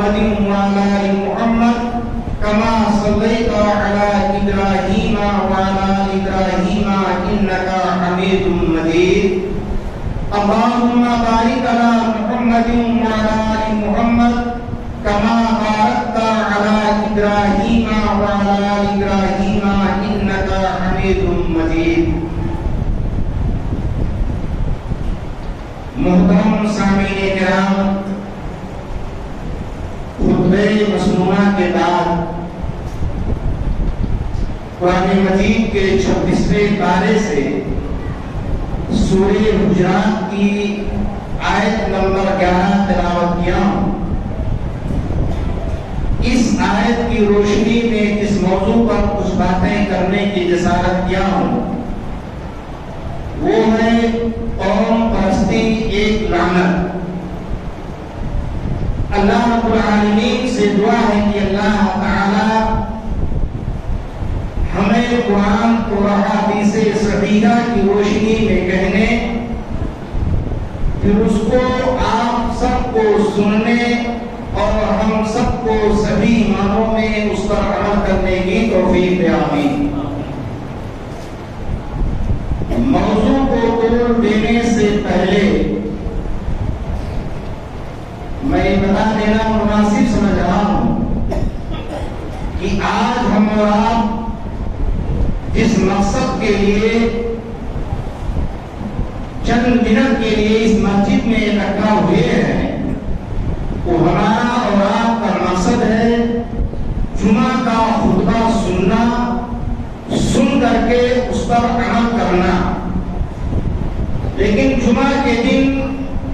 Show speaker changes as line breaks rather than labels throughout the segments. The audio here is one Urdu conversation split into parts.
محمد وعلى آل محمد كما صليت على إبراهيم وعلى آل إبراهيم إنك حميد مجيد اللهم بارك على محمد وعلى آل محمد كما باركت على إبراهيم وعلى آل إبراهيم إنك حميد مجيد محترم سامعین کرام، خطبہ مسنونہ کے بعد قرآن مجید کے 26ویں پارے سے سورہ حجرات کی آیت نمبر 11 تلاوت کیا ہوں۔ اس آیت کی روشنی میں اس موضوع پر کچھ باتیں کرنے کی جسارت کیا ہوں، وہ ہے قوم پرستی ایک لعنت۔ اللہ رب العالمین سے دعا ہے کہ اللہ تعالی ہمیں قرآن کو احادیث صحیحہ کی روشنی میں کہنے، پھر اس کو آپ سب کو سننے اور ہم سب کو سبھی معنوں میں اس پر عمل کرنے کی توفیق دے، آمین۔ موضوع کو توڑ دینے سے پہلے میں بتا دینا مناسب سمجھ رہا ہوں کہ آج ہم اور آپ جس مقصد کے لیے چند منٹ کے لیے اس مسجد میں اکٹھا ہوئے ہیں، وہ ہمارا اور آپ کا مقصد ہے جمعہ کا خطبہ سننا، سن کر کے اس پر عمل کرنا۔ لیکن جمعہ کے دن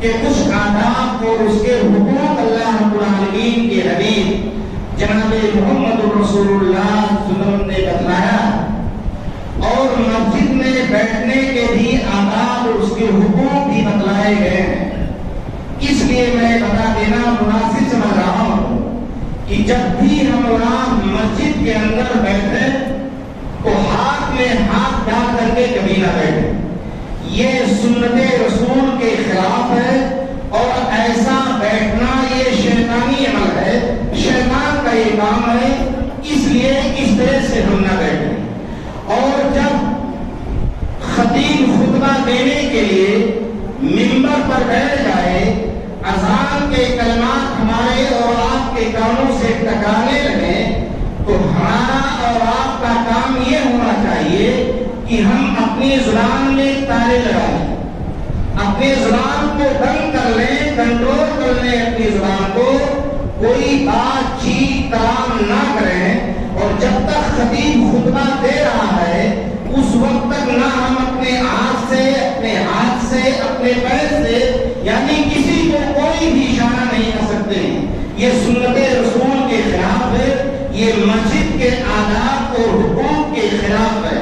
کے کچھ آداب اور اس کے حقوق اللہ رب العالمین کے حبیب جناب محمد رسول اللہ صلی اللہ علیہ وسلم نے بتلایا، اور مسجد میں بیٹھنے کے بھی آداب اور اس کے حقوق بھی بتلائے گئے ہیں۔ اس لیے میں بتا دینا مناسب سمجھ رہا ہوں کہ جب بھی ہم آپ مسجد کے اندر بیٹھے تو ہاتھ میں ہاتھ ڈال کر کے کبھی نہ بیٹھے، یہ سنت رسول کے خلاف ہے، اور ایسا بیٹھنا یہ شیطانی عمل ہے، شیطان کا یہ کام ہے، اس لیے اس طرح سے ہم نہ بیٹھیں۔ اور جب خطیب خطبہ دینے کے لیے منبر پر بیٹھ جائے، اذان کے کلمات ہمارے اور آپ کے کانوں سے ٹکرانے لگے، تو ہمارا اور آپ کا کام یہ ہونا چاہیے کہ ہم اپنی زبان میں تالے لگائیں، اپنی زبان کو بند کر لیں، کنٹرول کر لیں اپنی زبان کو، کوئی بات چیت کلام نہ کریں، اور جب تک خطیب خطبہ دے رہا ہے اس وقت تک نہ ہم اپنے ہاتھ سے، اپنے پیر سے، یعنی کسی کو کوئی بھی اشارہ نہیں کر سکتے۔ یہ سنت رسول کے خلاف ہے، یہ مسجد کے آداب اور حقوق کے خلاف ہے۔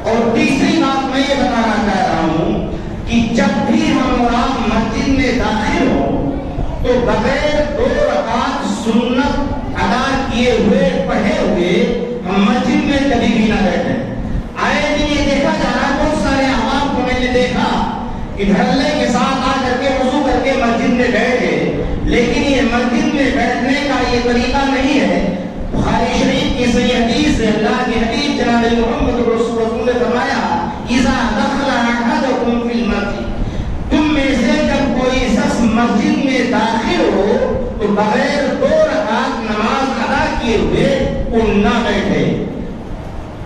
اور تیسری بات میں یہ بتانا چاہ رہا ہوں کہ جب بھی ہم اور آپ مسجد میں داخل ہوں تو بغیر 2 رکعت سنت ادا کیے ہوئے پڑھے ہوئے ہم مسجد میں کبھی بھی نہ بیٹھیں۔ آئے دن یہ دیکھا جا رہا ہے، بہت سارے عوام کو میں نے دیکھا کہ دھڑلے کے ساتھ آ کر کے وضو کر کے مسجد میں بیٹھ گئے، لیکن یہ مسجد میں بیٹھنے کا یہ طریقہ نہیں ہے۔ بخاری شریف کی صحیح حدیث سے اللہ کے حبیب جناب محمد رسول نے فرمایا، اذا دخل احدکم فی المسجد، تم میں سے جب کوئی شخص مسجد میں داخل ہو تو بغیر 2 رکعت نماز ادا کیے ہوئے وہ نہ بیٹھے۔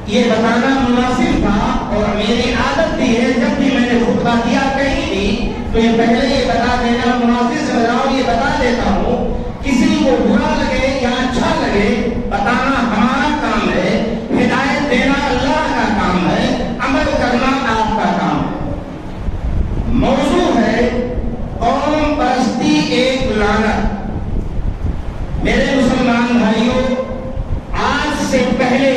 یہ بتانا مناسب تھا، اور میری عادت بھی ہے جب بھی میں نے خطبہ دیا کہیں بھی تو یہ پہلے یہ بتا دینا مناسب سمجھ رہا ہوں، یہ بتا دیتا ہوں، کسی کو برا لگے یا اچھا لگے بتانا ہمارا کام ہے، ہدایت دینا اللہ کا کام ہے، عمل کرنا آپ کا کام ہے۔ موضوع ہے قوم پرستی ایک لعنت۔ میرے مسلمان بھائیوں، آج سے پہلے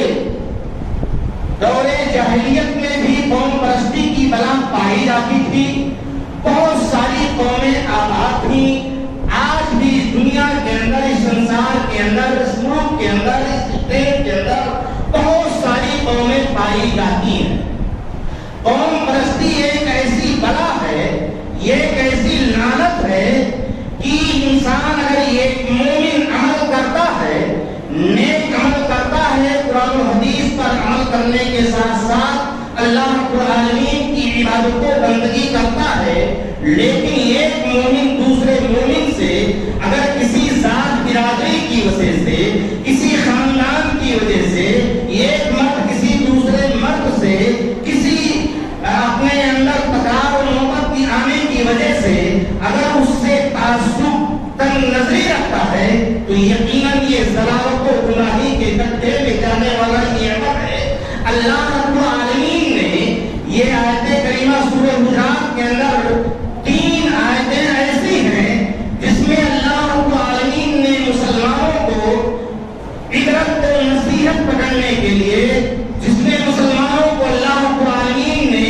دور جاہلیت میں بھی قوم پرستی کی بلا پائی جاتی تھی، بہت ساری قومیں آباد تھیں۔ آج بھی اس دنیا کے اندر، اس سنسار کے اندر، اس ملک کے اندر، اس اسٹیٹ کے اندر بہت ساری قومیں پائی جاتی ہیں۔ قوم پرستی ایک ایسی بلا ہے، یہ ایک ایسی لعنت ہے کہ انسان اگر یہ مومن عبادت و بندگی کرتا ہے، لیکن ایک مومن دوسرے مومن سے اگر کسی ذات برادری کی وجہ سے، کسی خاندان کی وجہ سے، ایک مرد کسی دوسرے مرد سے کسی اپنے اندر تکرار و نوبت کی آنے کی وجہ سے اگر اس سے تعصب تنگ نظری رکھتا ہے تو یقیناً یہ ضلالت و گمراہی کے گڈھے میں جانے والا یہ عمل ہے۔ اللہ رب العالمین نے یہ آیت کریمہ سورہ حجرات کے اندر 3 آیتیں ایسی ہیں جس میں اللہ رب العالمین نے مسلمانوں کو عبرت و نصیحت پکڑنے کے لیے، جس میں مسلمانوں کو اللہ رب العالمین نے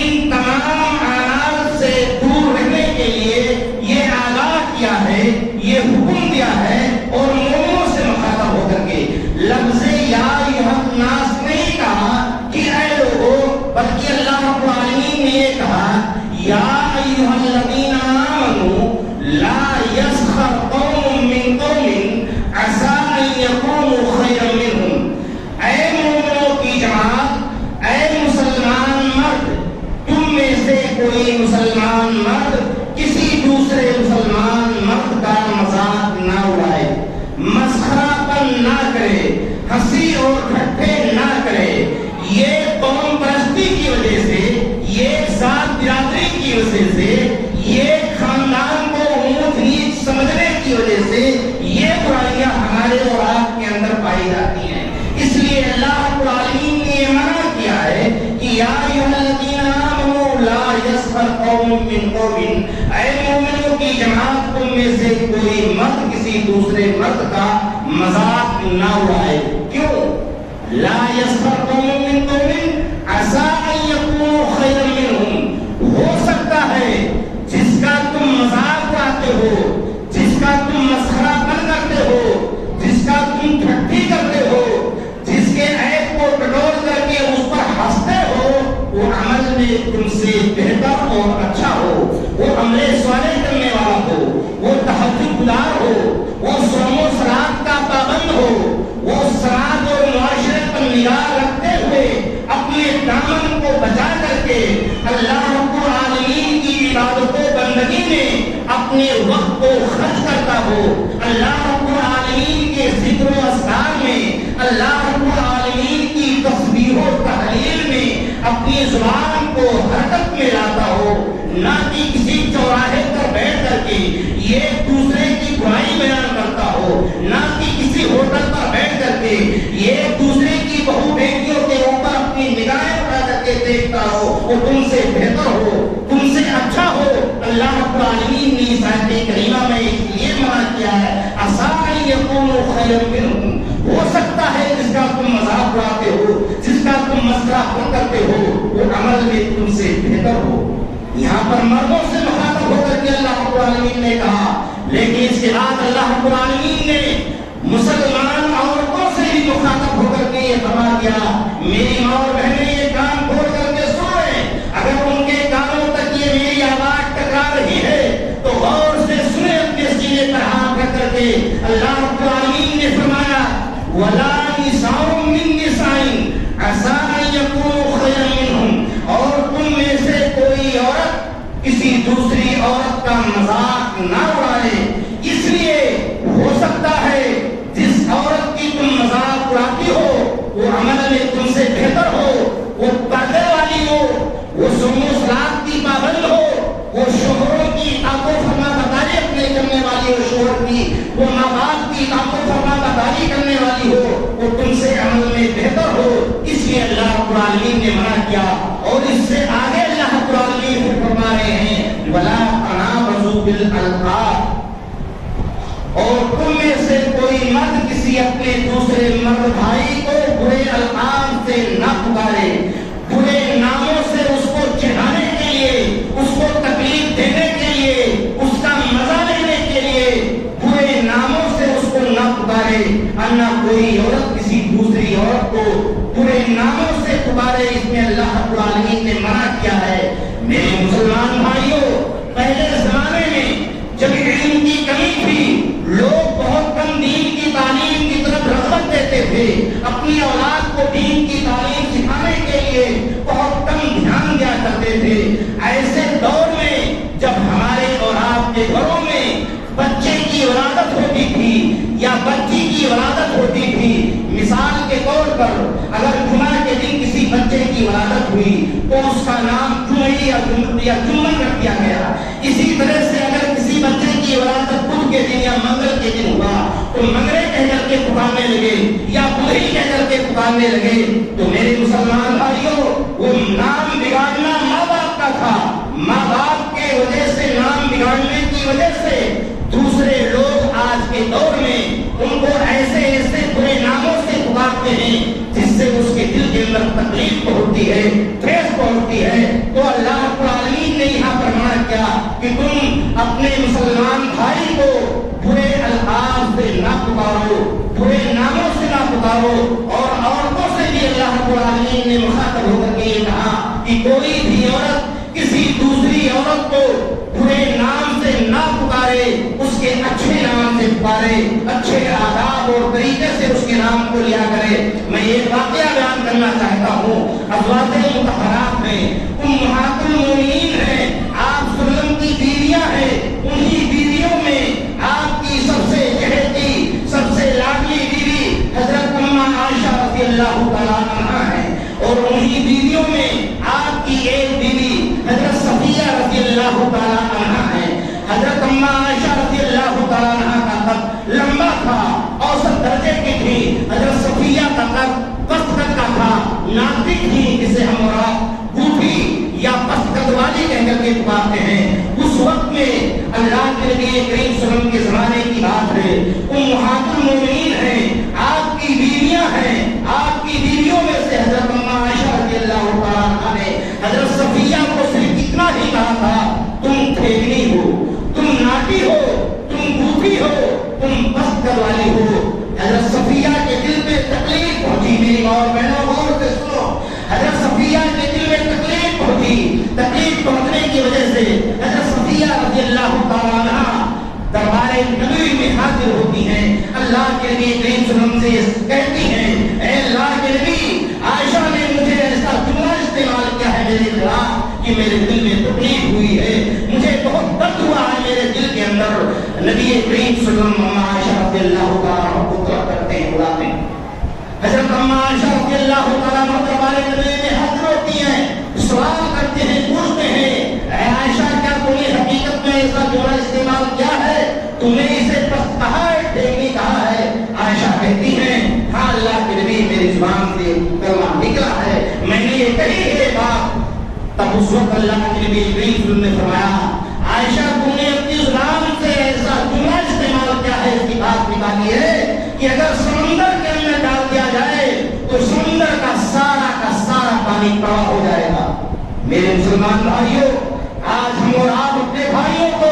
ان تمام اعراض سے دور رہنے کے لیے یہ آگاہ کیا ہے، یہ حکم دیا ہے، اور مومنوں سے مخاطب ہو کر کے لفظ یا ایھا الناس نہیں کہا کہ اے لوگوں، بلکہ اللہ رب العالمین نے یہ کہا یا ایھا الذین آمنوا لا یسخر قوم من قوم عسیٰ ان یکونوا خیرا منہم۔ اے مومنوں کی جماعت، اے مسلمان مرد، تم میں سے کوئی مسلمان مرد کسی دوسرے مسلمان مرد کا مذاق نہ اڑائے، مسخرہ پن نہ کرے، ہنسی اور ٹھٹھے نہ کرے۔ یہ قوم پرستی کی وجہ سے، یہ ذات برادری کی وجہ سے، یہ خاندان کو اونچ نیچ سمجھنے کی وجہ سے یہ برائیاں ہمارے اور آپ کے اندر پائی جاتی ہیں۔ اس لیے اللہ رب العالمین نے یہ منع کیا ہے کہ یا ایھا الذین آمنوا لا یسخر قوم من قوم، اے مومنوں کی جماعت، تم میں سے کوئی مرد کسی دوسرے مرد کا مذاق نہ اڑائے۔ کیوں؟ لا یسخر قوم من قوم عسیٰ ان یکونوا خیرا منہم۔ ہو سکتا ہے جس کا تم مذاق اڑاتے ہو، جس کا تم مسخرہ پن کرتے ہو، جس کا تم ٹھٹھی کرتے ہو، جس کے عیب کو ٹٹول کر کے اس پر ہنستے ہو، وہ عمل میں تم سے بہتر اور اچھا ہو، وہ عمل صالح کرنے والا ہو، وہ تہجد گزار ہو، وہ صوم و صلات کا پابند ہو، وہ سماج اور معاشرے پر نگاہ رکھتے ہوئے اپنے دامن کو بچا کر کے اللہ رب العالمین کی عبادت و بندگی میں اپنے وقت کو خرچ کرتا ہو، اللہ رب العالمین کے ذکر و اذکار میں، اللہ رب العالمین کی تسبیح و تحلیل میں اپنی زبان کو حرکت میں لاتا ہو، نہ کہ کسی چوراہے پر بیٹھ کر کے ایک دوسرے کی برائی بیان کرتا ہو، نہ کہ کسی ہوٹل پر بیٹھ کر کے ایک دوسرے کی بہو بیٹیوں کے اوپر اپنی نگاہیں اٹھا کر کے دیکھتا ہو، وہ تم سے بہتر ہو، تم سے اچھا ہو۔ اللہ رب العالمین نے اس آیت کریمہ میں یہ منع کیا ہے عسیٰ ان یکونوا خیرا منہم۔ ہو سکتا ہے جس کا تم مذاق اڑاتے ہو، جس کا تم مسخرہ پن کرتے ہو، وہ عمل میں تم سے بہتر ہو۔ یہاں پر مردوں سے مخاطب ہو کر کے اللہ رب العالمین نے کہا، لیکن اس کے بعد اللہ رب العالمین نے مسلمان عورتوں سے بھی مخاطب ہو کر کے یہ فرما دیا، میری ماں اور بہنیں یہ کان کھول کر کے سن لیں، اگر ان کے کانوں تک یہ میری آواز ٹکرا رہی ہے تو غور سے سنیں، اپنے سینے پر ہاتھ رکھ کر کے اللہ رب العالمین نے فرمایا وَلَا نِسَاءٌ مِّن نِّسَاءٍ عَسَىٰ أَن يَكُونُوا خَيْرًا مِّنْهُمْ، اور تم میں سے کوئی عورت کسی دوسری عورت کا مذاق نہ اڑائے۔ اس لیے ہو سکتا ہے جس عورت کی تم مذاق اڑاتی ہو وہ عمل میں تم سے بہتر ہو، وہ پردے والی ہو، وہ صوم و صلات کی پابند ہو، وہ شوہروں کی اطاعت و فرما برداری اپنے کرنے والی ہو، شوہر کی، وہ ماں باپ کی اطاعت و فرما برداری کرنے والی ہو، وہ تم سے عمل میں بہتر ہو۔ اس لیے اللہ رب العالمین نے منع کیا، اور اس سے آگے اللہ رب العالمین فرما رہے ہیں وَلَا تَنَابَزُوا بِالْأَلْقَابِ، اور تم میں سے کوئی مرد کسی اپنے دوسرے مرد بھائی کو برے القاب سے نہ پکارے، برے ناموں سے اس کو چڑھانے کے لیے، اس کو تکلیف دینے کے لیے، اس کا مزہ لینے کے لیے برے ناموں سے اس کو نہ پکارے، اور نہ کوئی عورت کسی دوسری عورت کو برے ناموں سے پکارے۔ اس میں اللہ رب العالمین نے منع کیا ہے۔ میرے مسلمان بھائیوں، پہلے زمانے میں جب علم کی کمی تھی، لوگ بہت کم دین کی تعلیم کی طرف رغبت دیتے تھے، اپنی اولاد کو دین کی تعلیم سکھانے کے لیے بہت کم دھیان دیا کرتے تھے۔ یا بچی کی ولادت ہوتی تھی، مثال کے طور پر اگر جمعہ کے دن کسی بچے کی ولادت ہوئی تو اس کا نام جمعی یا جمن رکھ دیا گیا۔ اسی طرح سے اگر کسی بچے کی ولادت بدھ کے دن یا منگل کے دن ہوا تو منگلے کہہ کر کے پکارنے لگے یا بدھی کہہ کر کے پکارنے لگے۔ تو میرے مسلمان بھائیوں، وہ نام بگاڑنا ماں باپ کا تھا، ماں باپ کے وجہ سے نام بگاڑنے کی وجہ سے دوسرے لوگ آج کے دور میں ان کو ایسے ایسے برے ناموں سے پکارتے ہیں جس سے اس کے دل کے اندر تکلیف پہنچتی ہے، ٹھیس پہنچتی ہے۔ تو اللہ رب العالمین نے یہاں فرمایا کیا کہ تم اپنے مسلمان بھائی کو برے الفاظ سے نہ پکارو، برے ناموں سے نہ پکارو۔ اور عورتوں سے بھی اللہ رب العالمین نے مخاطب ہو کر کے یہ کہا کہ کوئی بھی عورت کسی دوسری عورت کو برے نام سے نہ پکارے، اس کے اچھے نام سے پکارے، اچھے آداب اور طریقے سے اس کے نام کو لیا کرے۔ میں یہ واقعہ بیان کرنا چاہتا ہوں، ازواج مطہرات میں امہات المومنین ہیں، آپ صلی اللہ علیہ وسلم کی بیویاں ہیں، انہی بیویوں میں آپ کی سب سے چہیتی، سب سے لاڈلی بیوی حضرت اماں عائشہ رضی اللہ تعالیٰ عنہا ہے، اور انہی بیویوں میں آپ کی ایک بیوی حضرت صفیہ رضی اللہ تعالیٰ عنہا ہے۔ حضرت اماں عائشہ رضی اللہ تعالیٰ عنہا کا قد لمبا تھا، اوسط درجے کی تھی، حضرت صفیہ کا قد پست قد کا تھا، ناطق تھی، جسے ہم بوٹھی یا پست قد والی کہہ کر کے پکارتے ہیں۔ اس وقت میں اللہ کے نبی کریم صلی اللہ علیہ وسلم کے زمانے کی بات ہے، امہات المومنین ہیں، آپ کی بیویاں ہیں، آپ کی بیویوں میں سے حضرت اماں عائشہ رضی اللہ تعالیٰ عنہا نے حضرت صفیہ کو صرف اتنا ہی کہا تھا، تم ٹھیکنی ہو، تم ناٹی ہو، تم بوٹھی ہو، تم پست قد والی ہو۔ حضرت صفیہ کے دل میں تکلیف پہنچی، میری ماں اور بہنوں غور سے سنو، حضرت صفیہ کے دل میں تکلیف پہنچی، تکلیف پہنچنے کی وجہ سے حضرت صفیہ رضی اللہ تعالیٰ عنہا دربار نبوی میں حاضر ہوتی ہیں، اللہ کے نبی کریم صلی اللہ علیہ وسلم سے کہتی ہیں، اے اللہ کے نبی، عائشہ نے مجھے ایسا جملہ استعمال کیا ہے میرے خلاف کہ میرے دل میں تکلیف ہوئی ہے، مجھے بہت درد ہوا ہے میرے دل کے اندر۔ نبی کریم صلی اللہ علیہ وسلم عائشہ رضی اللہ تعالیٰ عنہ کو طلب کرتے ہیں، بلاتے ہیں۔ حضرت اماں عائشہ رضی اللہ تعالیٰ عنہ دربار نبوی میں حاضر ہوتی ہیں، سوال کرتے ہیں، پوچھتے ہیں، اے عائشہ کیا تم نے حقیقت میں ایسا جملہ استعمال کیا ہے؟ تم نے اسے پست کہا ہے، ٹھیکنی کہا ہے؟ عائشہ کہتی ہیں، ہاں اللہ کے نبی، میری زبان سے کلمہ نکلا ہے، میں نے یہ کہی ہے بات۔ تب اس وقت اللہ کے نبی کریم صلی اللہ علیہ وسلم نے فرمایا، عائشہ تم نے اپنی زبان سے ایسا جملہ استعمال کیا ہے، اس کی بات نکالی ہے کہ اگر سمندر کے اندر ڈال دیا جائے تو سمندر کا سارا پانی پڑا ہو جائے گا۔ میرے مسلمان بھائیوں، آج ہم اور آپ اپنے بھائیوں کو،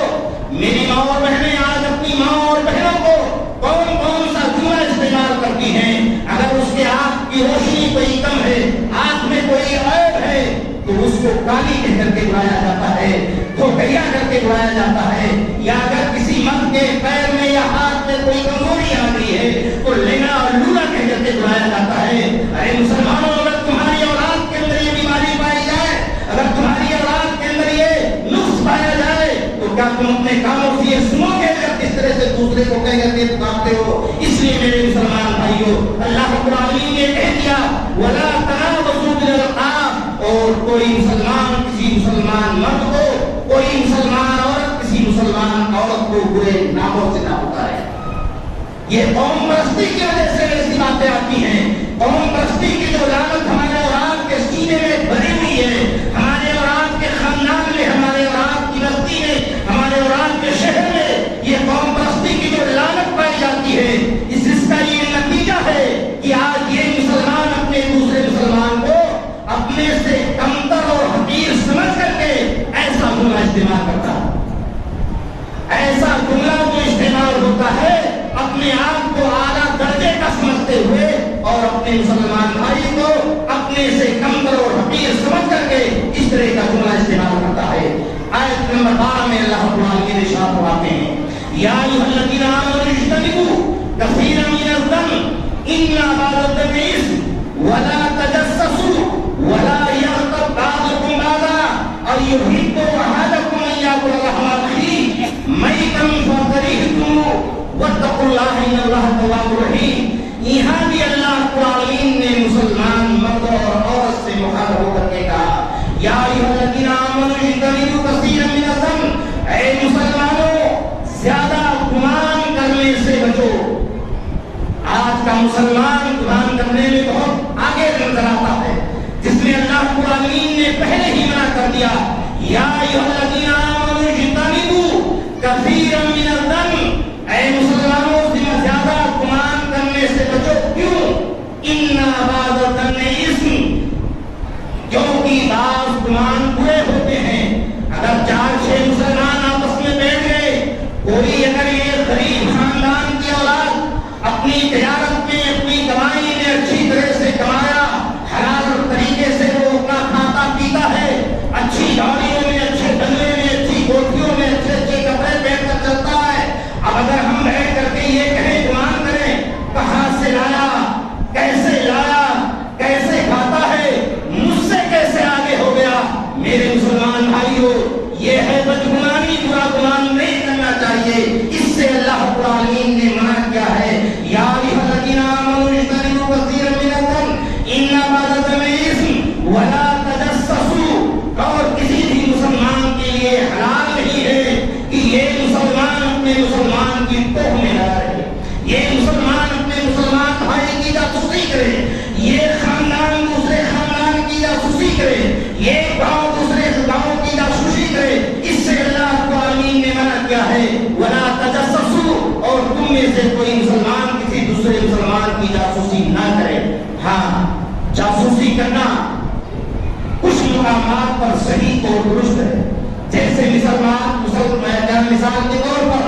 میری ماں اور بہنیں آج اپنی ماں اور بہنوں کو کون سا جملہ استعمال کرتی ہیں، اگر اس کے آنکھ کی روشنی کوئی کم ہے، آنکھ میں کوئی عیب ہے تو اس کو کالی کہہ کر کے بلایا جاتا ہے، دھوکیا کر کے بلایا جاتا ہے، یا اگر کسی مرد کے پیر میں یا ہاتھ میں کوئی کمزوری آ گئی ہے تو لینا اور لولا کہہ کر کے بلایا جاتا ہے۔ ارے مسلمانوں، اگر تمہاری اولاد کے اندر یہ بیماری پائی جائے، اگر تمہاری اولاد کے اندر یہ نقص پایا جائے تو کیا تم اپنے کانوں سے یہ سنو گے کہ کس طرح سے دوسرے کو کہہ کر کے پکارتے ہو؟ اس لیے میرے مسلمان بھائیوں، اللہ رب العالمین نے کہہ دیا وَلَا تَنَابَزُوا بِالْأَلْقَابِ، اور کوئی مسلمان کسی مسلمان مرد کو، کوئی مسلمان عورت کسی مسلمان عورت کو برے ناموں سے نہ پکارے۔ یہ قوم پرستی کی وجہ سے ایسی باتیں آتی ہیں، قوم پرستی کی جو لعنت ہمارے اور آپ کے سینے میں بھری ہوئی ہے، ہمارے اور آپ کے خاندان میں، ہمارے اور آپ کی بستی میں، ہمارے اور آپ کے شہر میں یہ قوم پرستی کی جو لعنت پائی جاتی ہے، اس کا یہ نتیجہ ہے کہ آج یہ مسلمان اپنے دوسرے مسلمان کو اپنے سے کمتر اور حقیر سمجھ کر کے ایسا جملہ استعمال کرتا ہے، ایسا جملہ جو استعمال ہوتا ہے اپنے آپ کو اعلیٰ درجے کا سمجھتے ہوئے اور اپنے مسلمان بھائی کو اپنے سے کمتر اور حقیر سمجھ کر کے اس طرح کا جملہ استعمال کرتا ہے۔ آیت نمبر 12 میں اللہ رب العالمین ارشاد فرماتے ہیں، یا ایھا الذین آمنوا اجتنبوا کثیرا من الظن ان بعض الظن اثم ولا تجسسوا ولا یغتب بعضکم بعضا ایحب احدکم ان یاکل لحم اخیہ میتا فکرہتموہ واتقوا اللہ ان اللہ تواب رحیم، یہاں بھی اللہ رب العالمین نے مسلمان مرد اور عورت سے مخاطب ہو کر کے کہا یا ایھا الذین آمنوا اجتنبوا کثیرا من الظن، اے مسلمانوں زیادہ گمان کرنے سے بچو۔ آج کا مسلمان گمان کرنے میں بہت آگے نظر آتا ہے، جس میں اللہ رب العالمین نے پہلے ہی منع کر دیا یا ایھا الذین آمنوا اجتنبوا کثیرا من الظن، اے مسلمانوں زیادہ گمان کرنے سے بچو۔ کیوں؟ ان بعض الظن اثم، کیونکہ بعض گمان برے ہوتے ہیں۔ اگر 4-6 مسلمان آپس میں بیٹھ گئے، کوئی اگر یہ غریب خاندان کی اولاد اپنی تجارت میں اپنی کمائی میں اچھی طرح سے کمایا، حلال طریقے سے وہ اپنا کھاتا پیتا ہے، اچھی گاڑیوں میں، اچھے بنگلے میں، اچھی کوٹھیوں میں اچھے اچھے کپڑے پہن کر چلتا ہے۔ اب اگر ہم بیٹھ کر کے یہ کہیں گمان کریں کہاں سے لایا، کیسے لایا، کیسے کھاتا ہے، مجھ سے کیسے آگے ہو گیا، میرے مسلمان بھائیوں یہ ہے بدگمانی، برا گمان نہیں کرنا چاہیے۔ اس سے اللہ رب العالمین نے منع کیا ہے یا ایھا الذین آمنوا اجتنبوا کثیرا من الظن ان بعض الظن اثم ولا تجسسوا، اور کسی بھی مسلمان کے لیے حلال نہیں ہے کہ یہ مسلمان اپنے مسلمان کی توہ میں نہ رہے، یہ مسلمان اپنے مسلمان بھائی کی جاسوسی کرے، یہ خاندان دوسرے خاندان کی جاسوسی کرے، یہ گاؤں دوسرے گاؤں کی جاسوسی کرے۔ اس سے اللہ رب العالمین نے منع کیا ہے ولا تجسسوا، اور تم میں سے کوئی مسلمان کسی دوسرے مسلمان کی جاسوسی نہ کرے۔ ہاں، جاسوسی کرنا کچھ مقامات پر صحیح اور درست ہے، جیسے مثال کے طور پر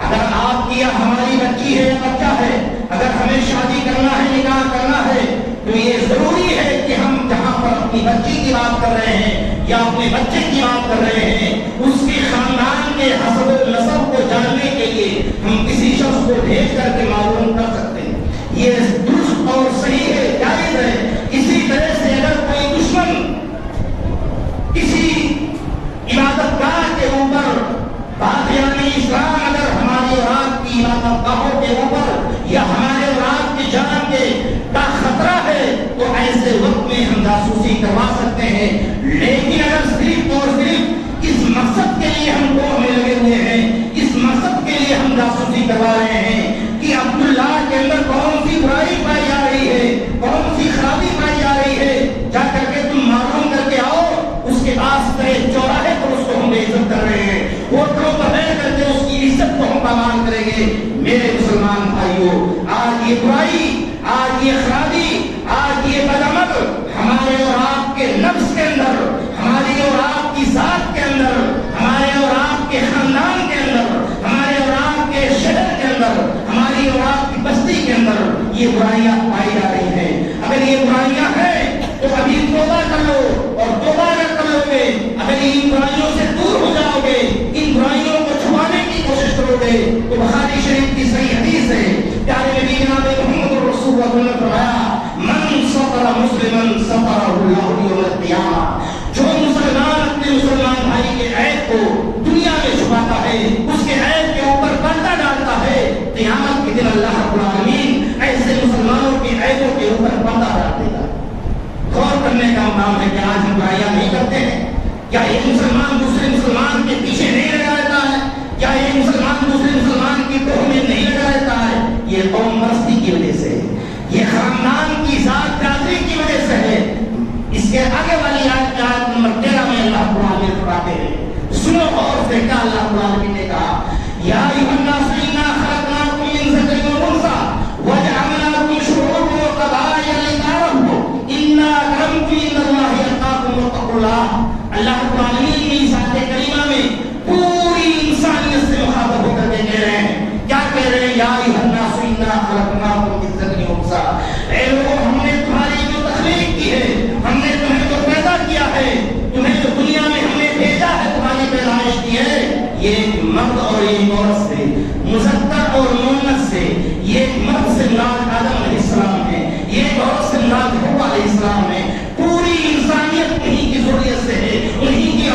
اگر آپ کی یا ہماری بچی ہے یا بچہ ہے، اگر ہمیں شادی کرنا ہے، نکاح کرنا ہے، تو یہ ضروری ہے کہ ہم جہاں پر اپنی بچی کی بات کر رہے ہیں یا اپنے بچے کی بات کر رہے ہیں، اس کے خاندان کے حسب و نسب کو جاننے کے لیے ہم کسی شخص کو بھیج کر کے معلوم کر سکتے ہیں۔ یہ درست اور صحیح ہے، جائز ہے۔ اسی طرح سے اگر کوئی دشمن کسی عبادت گاہ کے اوپر باقیانی اسلام اگر ہماری اور آپ کی عبادت گاہوں کے اوپر یا ہمارے اور آپ کی جان کے کا خطرہ ہے، تو ایسے وقت میں ہم جاسوسی کروا سکتے ہیں۔ لیکن اگر صرف اور صرف اس مقصد کے لیے ہم دور میں لگے ہوئے ہیں، اس مقصد کے لیے ہم جاسوسی کروا رہے ہیں کہ عبداللہ کے اندر کون سی برائی پائی جا رہی ہے، کون سی خرابی پائی جا رہی ہے، جا کر کے تم معلوم کر کے آؤ، اس کے پاس چوراہے پر اس کو ہم بے عزت کر رہے ہیں، ہوٹلوں پر بیٹھ کر کے اس کی عزت کو ہم پامان کریں گے۔ میرے مسلمان بھائیوں، آج یہ برائی، آج یہ خرابی، آج یہ بدعمل ہمارے اور آپ کے نفس کے اندر، ہماری اور آپ کی ذات کے اندر، ہمارے اور آپ کے خاندان کے اندر، ہمارے اور آپ کے شہر کے اندر، ہماری اور آپ کی بستی کے اندر یہ برائیاں پائی جا رہی ہیں۔ اگر یہ برائیاں ہیں تو ابھی توبہ کر لو، اور توبہ اگر کرو گے، اگر ان برائیوں سے دور ہو جاؤ گے، ان برائیوں کو چھپانے کی کوشش کرو گے، تو بخاری شریف کی صحیح حدیث ہے، پیارے نبی جناب محمد رسول اللہ نے فرمایا من ستر مسلما سترہ اللہ یوم القیامہ، جو مسلمان اپنے مسلمان بھائی کے عیب کو دنیا میں چھپاتا ہے، اس کے عیب کے اوپر پردہ ڈالتا ہے، قیامت کے دن اللہ رب العالمین ایسے مسلمانوں کے عیبوں کے اوپر پردہ ڈال دے گا۔ غور کرنے کا مقام ہے کہ آج ہم برائیاں نہیں کرتے ہیں، کیا ایک مسلمان دوسرے مسلمان کے پیچھے نہیں لگا رہتا ہے، کیا ایک مسلمان دوسرے مسلمان کی توہ میں نہیں لگا رہتا ہے؟ یہ قوم پرستی کی وجہ سے، یہ خاندان کی ذات برادری کی وجہ سے ہے۔ اس کے آگے والی آیت میں آیت نمبر 13 میں اللہ رب العالمین فرماتے ہیں، سنو اور دیکھا اللہ رب العالمین نے کہا یا ایھا الناس انا خلقناکم من ذکر و انثی وجعلناکم شعوبا وقبائل لتعارفوا ان اکرمکم عند اللہ اتقاکم واتقوا اللہ۔ اللہ رب العالمین نے اس آیت کریمہ میں پوری انسانیت سے مخاطب ہو کر کے کہہ رہے ہیں، کیا کہہ رہے ہیں؟ یا ایھا الناس انا خلقناکم من ذکر و انثی، اے لوگوں ہم نے تمہاری جو تخلیق کی ہے، ہم نے تمہیں جو پیدا کیا ہے، تمہیں جو دنیا میں ہم نے بھیجا ہے، تمہاری پیدائش کی ہے، یہ ایک مرد اور ایک عورت سے، مذکر اور مؤنث سے، یہ ایک مرد سے مراد آدم علیہ السلام ہے، یہ ایک عورت سے مراد حوا علیہ السلام ہے۔ پوری انسانیت انہی کی ذریت سے ہے، انہی کی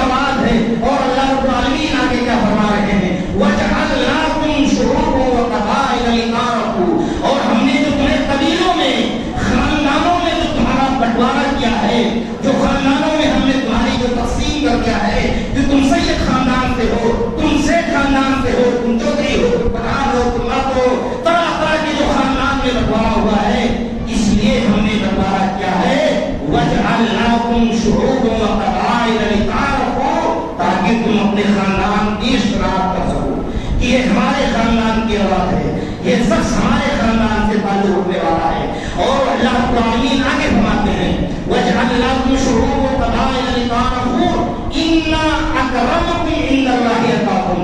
ان اکرمکم عند اللہ اتقاکم،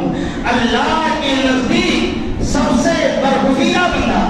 اللہ کے نزدیک سب سے برگزیدہ بندہ،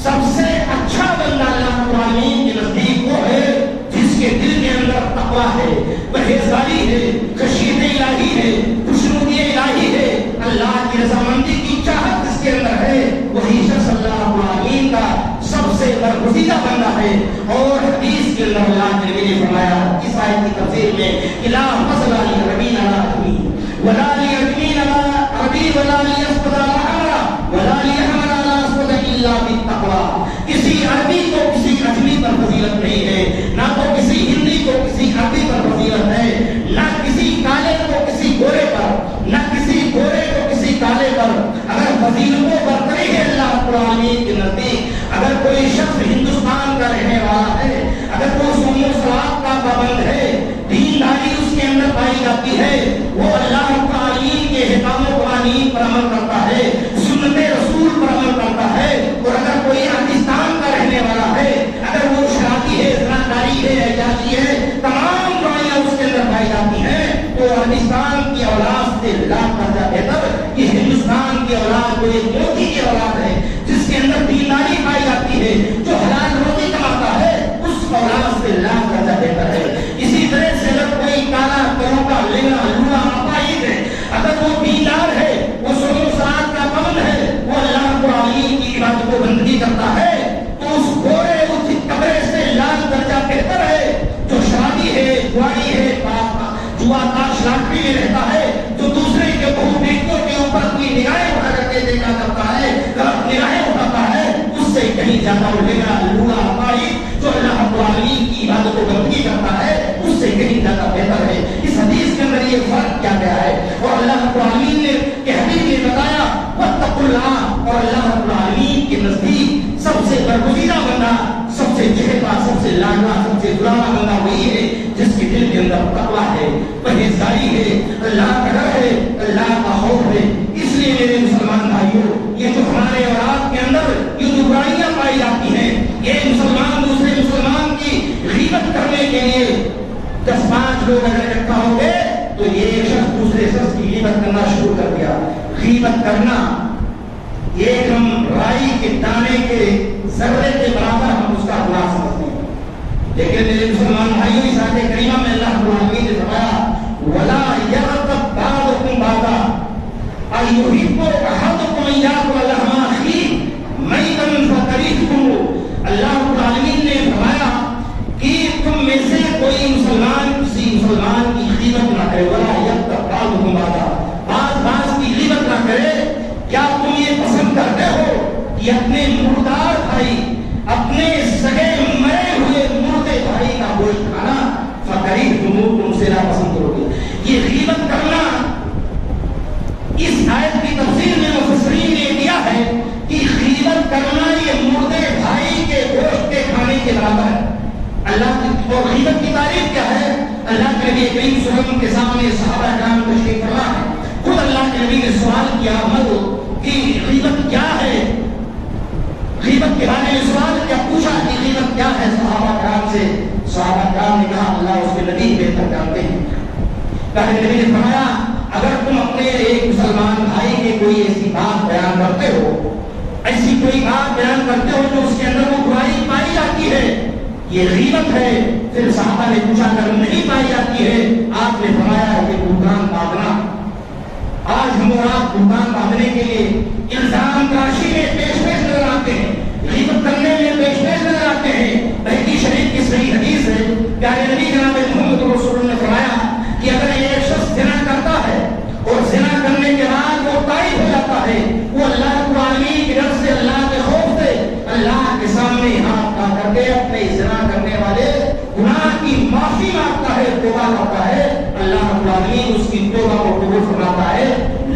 سب سے اچھا بندہ اللہ رب العالمین کے نزدیک وہ ہے جس کے دل کے اندر تقویٰ ہے، پرہیزگاری ہے، خشیت الہی ہے، خوشنودی الہی ہے، اللہ کی رضامندی کی چاہت جس کے اندر ہے، وہی شخص اللہ رب العالمین کا سب سے برگزیدہ بندہ ہے۔ اور حدیث کے اندر اللہ کے نبی نے فرمایا اس آیت کی تفسیر میں کہ لا فضل لعربی علی عجمی ولا لعجمی علی عربی ولا لیسبد علی احمر ولا لاحمر علی اسود الا بالتقویٰ، کسی عربی کو کسی عجمی پر فضیلت نہیں ہے، نہ تو کسی ہندی کو کسی عربی پر فضیلت ہے، نہ کسی کالے کو کسی گورے پر، نہ کسی گورے کو کسی کالے پر۔ اگر فضیلتوں پر برتری ہے اللہ رب العالمین کے نزدیک، اگر کوئی شخص ہندوستان کا رہنے والا ہے، اگر وہ سنت و صلاۃ کا پابند ہے، دینداری اس کے اندر پائی جاتی ہے، وہ اللہ رب العالمین کے احکام و قوانین پر عمل کرتا ہے، سنت رسول پر عمل کرتا ہے، اور اگر کوئی پاکستان کا رہنے والا ہے، اگر وہ شرابی ہے، زناکاری ہے، عیاشی ہے، تمام برائیاں اس کے اندر پائی جاتی ہیں، تو پاکستان کی اولاد سے لاکھ درجہ بہتر کہ ہندوستان کی اولاد جو ایک مودی کی اولاد ہے جس کے اندر دینداری پائی جاتی ہے، جو حلال روزی کماتا ہے، اس اولاد سے لاکھ درجہ بہتر ہے۔ اسی طرح سے اگر کوئی کالا کروڑا لنگڑا لوڑا اپاہج ہے، اگر وہ دیندار ہے، وہ سنت و صلاۃ کا پابند ہے، وہ اللہ رب العالمین کی عبادت و بندگی کرتا ہے، تو اس گورے اس کپڑے سے لاکھ درجہ بہتر ہے جو شادی ہے، جوانی ہے، جوا تاش لاٹری میں رہتا ہے، جو دوسرے کے بہو بیٹیوں کے اوپر اپنی نگاہیں اٹھا کر کے دیکھا کرتا ہے، غلط نگاہیں اٹھاتا ہے، اس سے کہیں زیادہ لنگڑا لوڑا اپاہج جو اللہ رب العالمین کی عبادت و بندگی کرتا ہے، اس سے کہیں زیادہ بہتر ہے۔ اس حدیث کے اندر یہ فرق کیا گیا ہے، اور اللہ رب العالمین نے کہ حدیث نے بتایا واتقوا اللہ، اور اللہ رب العالمین کے نزدیک سب سے برگزیدہ بندہ، سب سے چہتا، سب سے لاڈلا، سب سے دلانا بندہ وہی ہے جس کے دل کے اندر تقویٰ ہے، پرہیزگاری ہے، اللہ کا ڈر ہے، اللہ کا خوف ہے۔ اس لیے میرے مسلمان بھائیوں، یہ جو ہمارے اولاد کے اندر یہ جو برائیاں پائی جاتی ہیں، ایک مسلمان دوسرے مسلمان کی غیبت کرنے کے لیے 10-5 لوگ اگر اکٹھا ہو گئے تو یہ ایک شخص دوسرے شخص کی غیبت کرنا شروع کر دیا۔ غیبت کرنا ایک ہم رائی کے دانے کے ذرے کے برابر ہم اس کا گناہ سمجھتے ہیں، لیکن میرے مسلمان بھائیوں اس آیت کریمہ میں اللہ رب العالمین نے فرمایا وَلَا يَغْتَبْ بَعْضُكُمْ بَعْضًا أَيُحِبُّ أَحَدُكُمْ أَن يَأْكُلَ لَحْمَ أَخِيهِ مَيْتًا فَكَرِهْتُمُوهُ۔ اللہ رب العالمین نے فرمایا کہ تم میں سے کوئی مسلمان کسی مسلمان کی غیبت نہ کرے، وَلَا يَغْتَبْ بَعْضُكُمْ بَعْضًا، بعض کی غیبت نہ کرے۔ کیا تم یہ پسند کرتے ہو کہ اپنے مردار بھائی، اپنے سگے مرے ہوئے مردے بھائی کا گوشت کھانا فَكَرِهْتُمُوهُ، تم سے ناپسند کرو گے؟ یہ غیبت کرنا اس آیت کی تفسیر میں مفسرین نے دیا ہے کہ غیبت کرنا یہ مردے بھائی کے گوشت کے کھانے کے برابر ہے۔ اللہ کی اور غیبت کی تعریف کیا ہے؟ اللہ کے نبی کریم صلی اللہ علیہ وسلم کے سامنے صحابہ کرام تشریف فرما ہے، خود اللہ کے نبی نے سوال کیا کہ غیبت کیا ہے، غیبت کے بارے میں سوال کیا پوچھا کہ غیبت کیا ہے صحابہ کرام سے؟ صحابہ کرام نے کہا اللہ اس کے نبی بہتر جانتے ہیں۔ اللہ کے نبی نے فرمایا اگر تم اپنے ایک مسلمان بھائی کی کوئی ایسی بات بیان کرتے ہو، ایسی کوئی بات بیان کرتے ہو جو اس کے اندر وہ برائی پائی جاتی ہے، یہ غیبت ہے۔ پھر صحابہ نے پوچھا اگر نہیں پائی جاتی ہے، آپ نے فرمایا کہ بہتان باندھنا۔ آج ہم اور آپ بہتان باندھنے کے لیے الزام تراشی میں پیش نظر آتے ہیں، غیبت کرنے میں پیش نظر آتے ہیں۔ بہتی شریف کی صحیح حدیث ہے، پیارے نبی جناب محمد رسول اللہ نے فرمایا کہ اگر ایک شخص زنا کرتا ہے اور زنا کرنے کے بعد وہ تائب ہو جاتا ہے، وہ اللہ رب العالمین کی ڈر سے، اللہ کے خوف سے اللہ کے سامنے ہاتھ اٹھا کر کے اپنے زنا کرنے والے گناہ کی معافی مانگتا ہے، توبہ کرتا ہے، اللہ رب العالمین اس کی توبہ کو قبول فرماتا ہے۔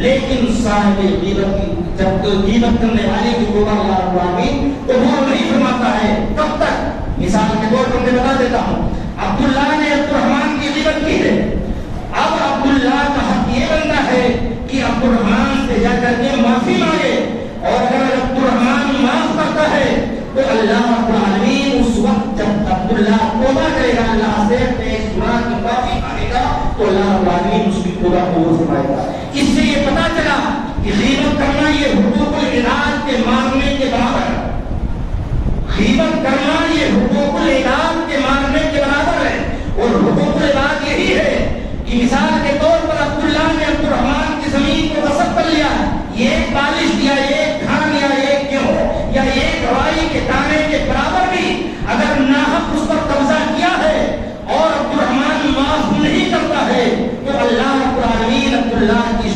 لیکن صاحب غیبت کی جب غیبت کرنے والے کی توبہ اللہ رب العالمین قبول نہیں فرماتا ہے، کب تک؟ مثال کے طور پر میں بتا دیتا ہوں، عبداللہ نے عبدالرحمن کی غیبت کی ہے، اب عبداللہ کا حق یہ بنتا ہے کہ عبدالرحمن سے جا کر کے معافی مانگے، اور اگر عبدالرحمن معاف کرتا ہے تو اللہ رب العالمین اس وقت جب عبداللہ توبہ کرے گا اللہ سے اپنے اس گناہ کی معافی مانگے گا تو اللہ رب العالمین اس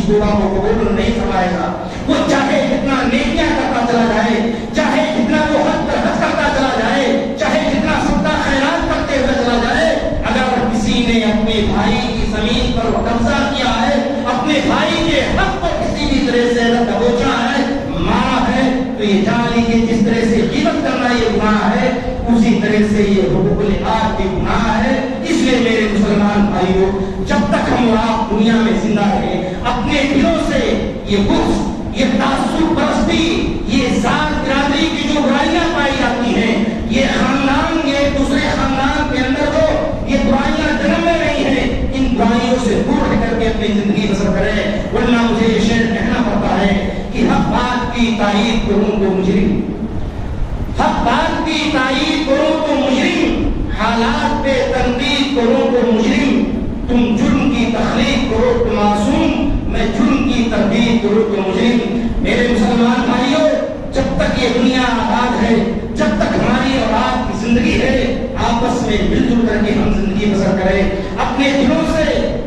توبہ کو قبول نہیں فرمائے گا. وہ چاہے جتنا نیکیاں کرتا چلا جائے, چاہے جتنا وہ حد پر حد کرتا چلا جائے, چاہے جتنا صدقہ خیرات کرتے ہوئے چلا جائے, اگر کسی نے اپنے بھائی کی زمین پر قبضہ کیا ہے, اپنے بھائی کے حق کو کسی بھی طرح سے اگر دبوچا ہے, مارا ہے, تو یہ جان لیجیے جس طرح سے غیبت کرنا یہ گناہ ہے, اسی طرح سے یہ حقوق العباد بھی گناہ ہے. اس لیے میرے مسلمان بھائیوں, جب تک ہم آپ دنیا میں زندہ رہیں, اپنے دلوں سے یہ بغض, یہ تعصب پرستی, یہ ذات برادری کی جو برائیاں پائی جاتی ہیں, یہ خاندان, یہ دوسرے خاندان کے اندر جو یہ برائیاں جنم میں رہی ہیں, ان برائیوں سے دور رہ کر کے اپنی زندگی بسر کریں. ورنہ مجھے یہ شعر کہنا پڑتا ہے کہ حق بات کی تائید کروں تو مجرم, حق بات کی تائید کروں تو مجرم, حالات پہ تنقید کروں تو مجرم, تم جرم کی تخلیق کرو تو معصوم, میں جرم کی تردید کروں تو مجرم. میرے مسلمان بھائیوں, جب تک یہ دنیا آباد ہے, جب تک ہماری اولاد کی زندگی ہے, آپس میں مل جل کر کے ہم زندگی بسر کریں. اپنے دلوں سے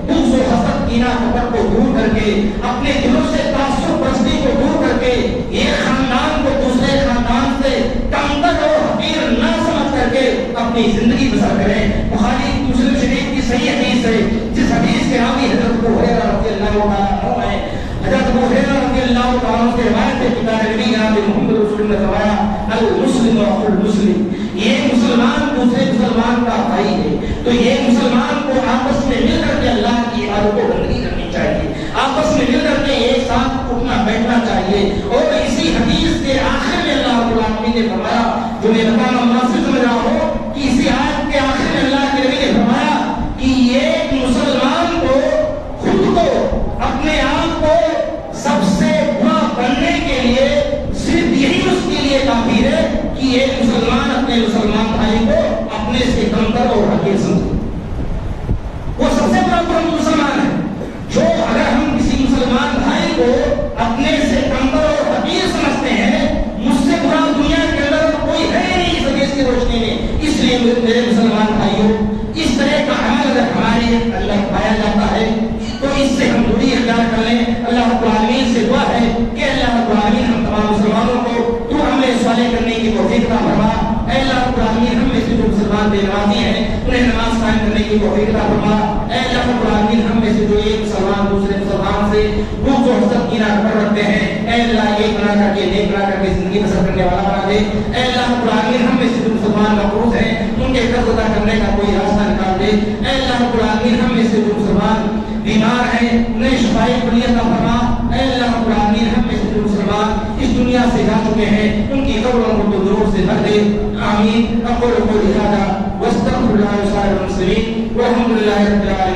بغض و حسد کینہ کپٹ کو دور کر کے, اپنے دلوں سے تعصب پرستی کو دور کر کے, ایک خاندان کو دوسرے خاندان سے کمتر اور حقیر نہ سمجھ کر کے اپنی زندگی بسر کریں. بخاری مسلم شریف کی صحیح حدیث ہے, جس حدیث کے راوی حضرت ابو ہریرہ رضی اللہ تعالیٰ عنہ ہے. حضرت ابو ہریرہ رضی اللہ تعالیٰ عنہ سے روایت ہے کہ نبی جناب محمد رسول اللہ نے فرمایا, المسلم اخو المسلم, یہ مسلمان دوسرے مسلمان کا بھائی ہے, تو یہ مسلمان کو آپس میں مل کر کے اللہ کی عبادت کو بندگی کرنی چاہیے, آپس میں مل کر کے ایک ساتھ اٹھنا بیٹھنا چاہیے. اور اسی حدیث کے آخر میں اللہ رب العالمین نے فرمایا, جو میں بتانا مناسب سمجھ رہا ہوں کہ اسی آیت کے آخر میں اللہ کے نبی نے فرمایا کہ ایک مسلمان کو خود کو, اپنے آپ کو سب سے برا بننے کے لیے صرف یہی اس کے لیے کافی ہے کہ ایک مسلمان اپنے مسلمان بھائی کو اپنے سے کمتر اور حقیر سمجھے. وہ سب سے بڑا مسلمان ہے جو, اگر ہم کسی مسلمان بھائی کو اپنے سے کمتر اور حقیر سمجھتے ہیں, مجھ سے برا دنیا کے اندر کوئی ہے نہیں اس حدیث کی روشنی میں. اس لیے میرے مسلمان بھائیوں, اس طرح کا عمل اگر ہمارے اللہ پایا جاتا ہے تو اس سے ہم دوری اختیار کر لیں. اللہ رب العالمین سے دعا ہے کہ اللہ رب العالمین ہم تمام مسلمانوں کو تو ہمیں صالح کرنے کی توفیق عطا فرما. اے اللہ رب العالمین, ہم میں سے جو مسلمان بے نمازی ہیں انہیں نماز قائم کرنے کی توفیق عطا فرما. اے اللہ رب العالمین, ہم میں سے جو ایک مسلمان دوسرے مسلمان سے بغض و حسد کینہ کر رکھتے ہیں, اے اللہ ایک بنا کر کے نیک بنا کر کے زندگی بسر کرنے والا بنا دے. اے اللہ رب العالمین, ہم میں سے جو مسلمان مقروض ہیں ان کے قرض ادا کرنے کا کوئی راستہ نکال دے. اے اللہ رب العالمین, ہم میں سے جو مسلمان بیمار ہیں انہیں شفائی عطا فرما. اے اللہ رب العالمین, ہم میں سے جو مسلمان اس دنیا سے جا چکے ہیں ان کی قبروں کو تو ضرور سے بھر دے. آمین. اقول قولی ھذا واستغفر اللہ لي ولسائر المسلمین والحمد للہ رب العالمین.